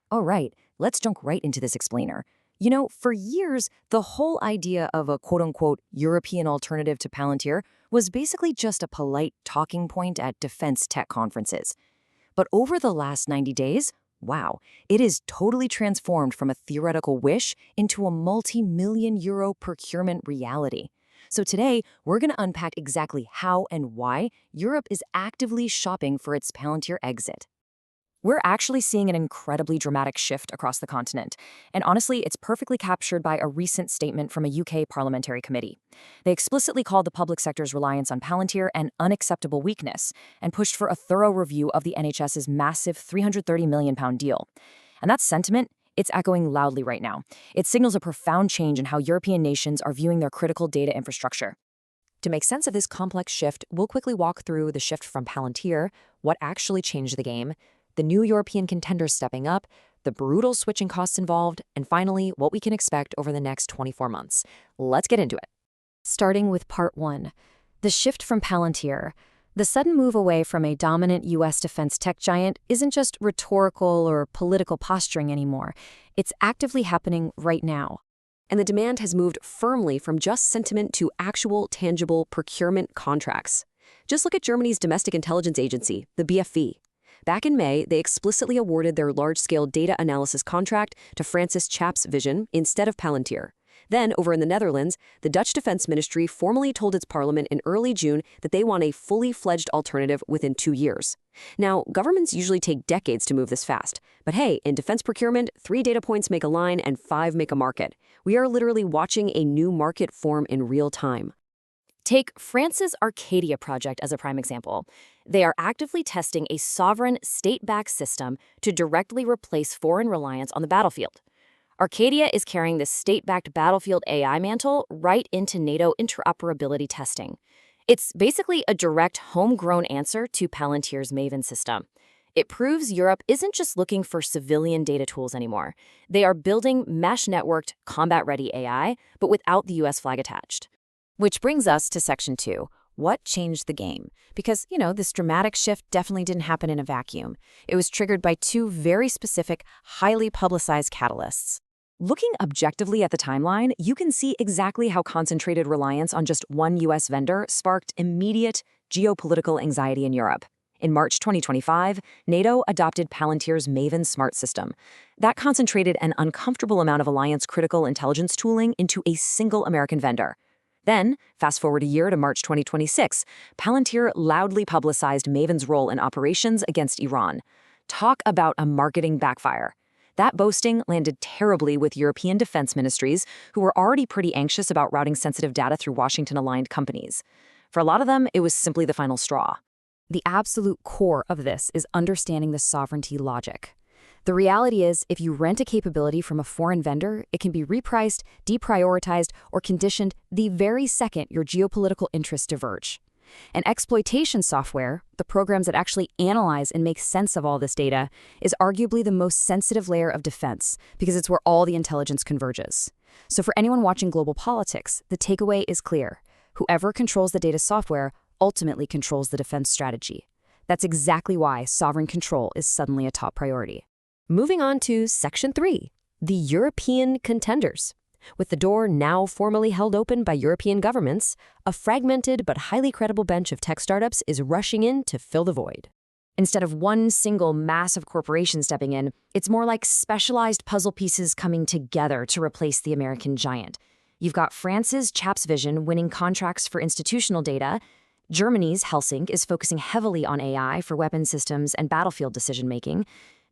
All right, let's jump right into this explainer. For years, the whole idea of a quote-unquote European alternative to Palantir was basically just a polite talking point at defense tech conferences. But over the last 90 days, wow, it is totally transformed from a theoretical wish into a multi-million euro procurement reality. So today, we're going to unpack exactly how and why Europe is actively shopping for its Palantir exit. We're actually seeing an incredibly dramatic shift across the continent, and honestly, it's perfectly captured by a recent statement from a UK parliamentary committee. They explicitly called the public sector's reliance on Palantir an unacceptable weakness and pushed for a thorough review of the NHS's massive £330 million deal. And that sentiment, it's echoing loudly right now. It signals a profound change in how European nations are viewing their critical data infrastructure. To make sense of this complex shift, we'll quickly walk through the shift from Palantir, what actually changed the game, the new European contenders stepping up, the brutal switching costs involved, and finally, what we can expect over the next 24 months. Let's get into it. Starting with part 1, the shift from Palantir. The sudden move away from a dominant U.S. defense tech giant isn't just rhetorical or political posturing anymore. It's actively happening right now. And the demand has moved firmly from just sentiment to actual, tangible procurement contracts. Just look at Germany's domestic intelligence agency, the BFV. Back in May, they explicitly awarded their large-scale data analysis contract to France's ChappVision instead of Palantir. Then, over in the Netherlands, the Dutch Defense Ministry formally told its parliament in early June that they want a fully-fledged alternative within 2 years. Now, governments usually take decades to move this fast. But hey, in defense procurement, 3 data points make a line and 5 make a market. We are literally watching a new market form in real time. Take France's Arcadia project as a prime example. They are actively testing a sovereign, state-backed system to directly replace foreign reliance on the battlefield. Arcadia is carrying this state-backed battlefield AI mantle right into NATO interoperability testing. It's basically a direct homegrown answer to Palantir's Maven system. It proves Europe isn't just looking for civilian data tools anymore. They are building mesh-networked, combat-ready AI, but without the US flag attached. Which brings us to Section 2. What changed the game? Because, this dramatic shift definitely didn't happen in a vacuum. It was triggered by 2 very specific, highly publicized catalysts. Looking objectively at the timeline, you can see exactly how concentrated reliance on just one U.S. vendor sparked immediate geopolitical anxiety in Europe. In March 2025, NATO adopted Palantir's Maven smart system. That concentrated an uncomfortable amount of alliance-critical intelligence tooling into a single American vendor. Then, fast forward a year to March 2026, Palantir loudly publicized Maven's role in operations against Iran. Talk about a marketing backfire. That boasting landed terribly with European defense ministries, who were already pretty anxious about routing sensitive data through Washington-aligned companies. For a lot of them, it was simply the final straw. The absolute core of this is understanding the sovereignty logic. The reality is, if you rent a capability from a foreign vendor, it can be repriced, deprioritized, or conditioned the very second your geopolitical interests diverge. And exploitation software, the programs that actually analyze and make sense of all this data, is arguably the most sensitive layer of defense because it's where all the intelligence converges. So for anyone watching global politics, the takeaway is clear. Whoever controls the data software ultimately controls the defense strategy. That's exactly why sovereign control is suddenly a top priority. Moving on to Section 3, the European contenders. With the door now formally held open by European governments, a fragmented but highly credible bench of tech startups is rushing in to fill the void. Instead of one single massive corporation stepping in, it's more like specialized puzzle pieces coming together to replace the American giant. You've got France's ChappVision winning contracts for institutional data. Germany's Helsing is focusing heavily on AI for weapon systems and battlefield decision-making.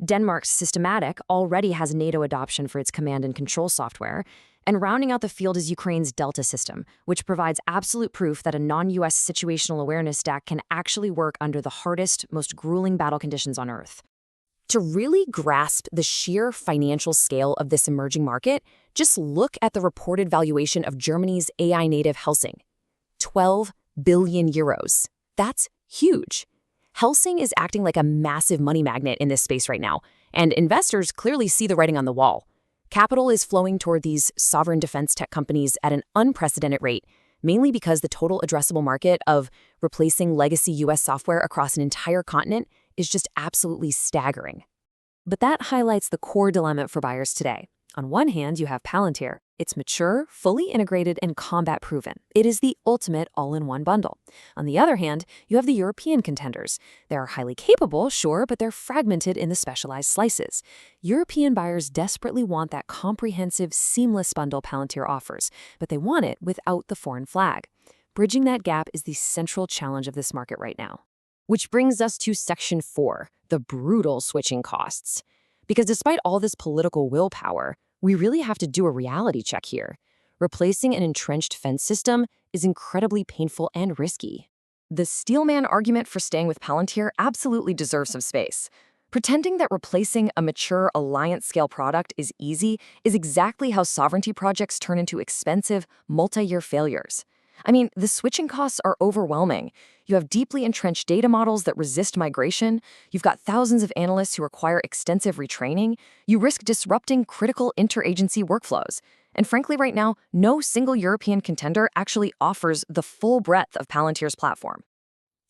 Denmark's Systematic already has NATO adoption for its command and control software. And rounding out the field is Ukraine's Delta system, which provides absolute proof that a non-US situational awareness stack can actually work under the hardest, most grueling battle conditions on Earth. To really grasp the sheer financial scale of this emerging market, just look at the reported valuation of Germany's AI-native Helsing. 12 billion euros. That's huge. Helsing is acting like a massive money magnet in this space right now, and investors clearly see the writing on the wall. Capital is flowing toward these sovereign defense tech companies at an unprecedented rate, mainly because the total addressable market of replacing legacy US software across an entire continent is just absolutely staggering. But that highlights the core dilemma for buyers today. On one hand, you have Palantir. It's mature, fully integrated, and combat-proven. It is the ultimate all-in-one bundle. On the other hand, you have the European contenders. They're highly capable, sure, but they're fragmented in the specialized slices. European buyers desperately want that comprehensive, seamless bundle Palantir offers, but they want it without the foreign flag. Bridging that gap is the central challenge of this market right now. Which brings us to Section 4, the brutal switching costs. Because despite all this political willpower, we really have to do a reality check here. Replacing an entrenched fence system is incredibly painful and risky. The steelman argument for staying with Palantir absolutely deserves some space. Pretending that replacing a mature alliance-scale product is easy is exactly how sovereignty projects turn into expensive, multi-year failures. I mean, the switching costs are overwhelming. You have deeply entrenched data models that resist migration. You've got thousands of analysts who require extensive retraining. You risk disrupting critical interagency workflows. And frankly, right now, no single European contender actually offers the full breadth of Palantir's platform.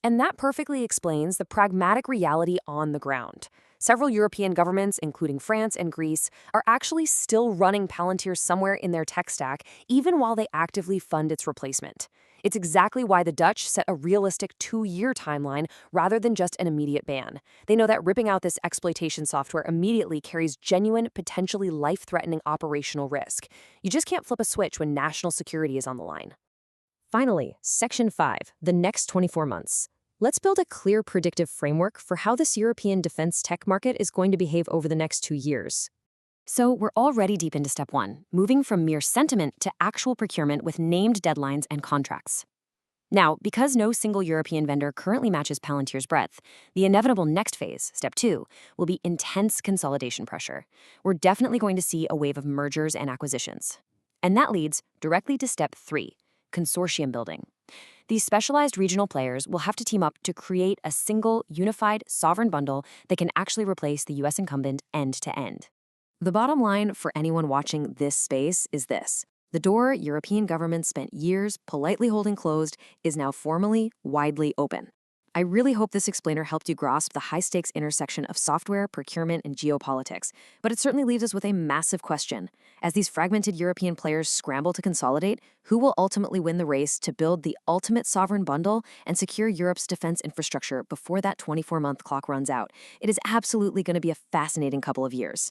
And that perfectly explains the pragmatic reality on the ground. Several European governments, including France and Greece, are actually still running Palantir somewhere in their tech stack, even while they actively fund its replacement. It's exactly why the Dutch set a realistic 2-year timeline rather than just an immediate ban. They know that ripping out this exploitation software immediately carries genuine, potentially life-threatening operational risk. You just can't flip a switch when national security is on the line. Finally, Section 5, the next 24 months. Let's build a clear predictive framework for how this European defense tech market is going to behave over the next 2 years. So we're already deep into step 1, moving from mere sentiment to actual procurement with named deadlines and contracts. Now, because no single European vendor currently matches Palantir's breadth, the inevitable next phase, step 2, will be intense consolidation pressure. We're definitely going to see a wave of mergers and acquisitions. And that leads directly to step 3, consortium building. These specialized regional players will have to team up to create a single, unified, sovereign bundle that can actually replace the US incumbent end to end. The bottom line for anyone watching this space is this. The door European governments spent years politely holding closed is now formally, widely open. I really hope this explainer helped you grasp the high-stakes intersection of software, procurement, and geopolitics, but it certainly leaves us with a massive question. As these fragmented European players scramble to consolidate, who will ultimately win the race to build the ultimate sovereign bundle and secure Europe's defense infrastructure before that 24-month clock runs out? It is absolutely going to be a fascinating couple of years.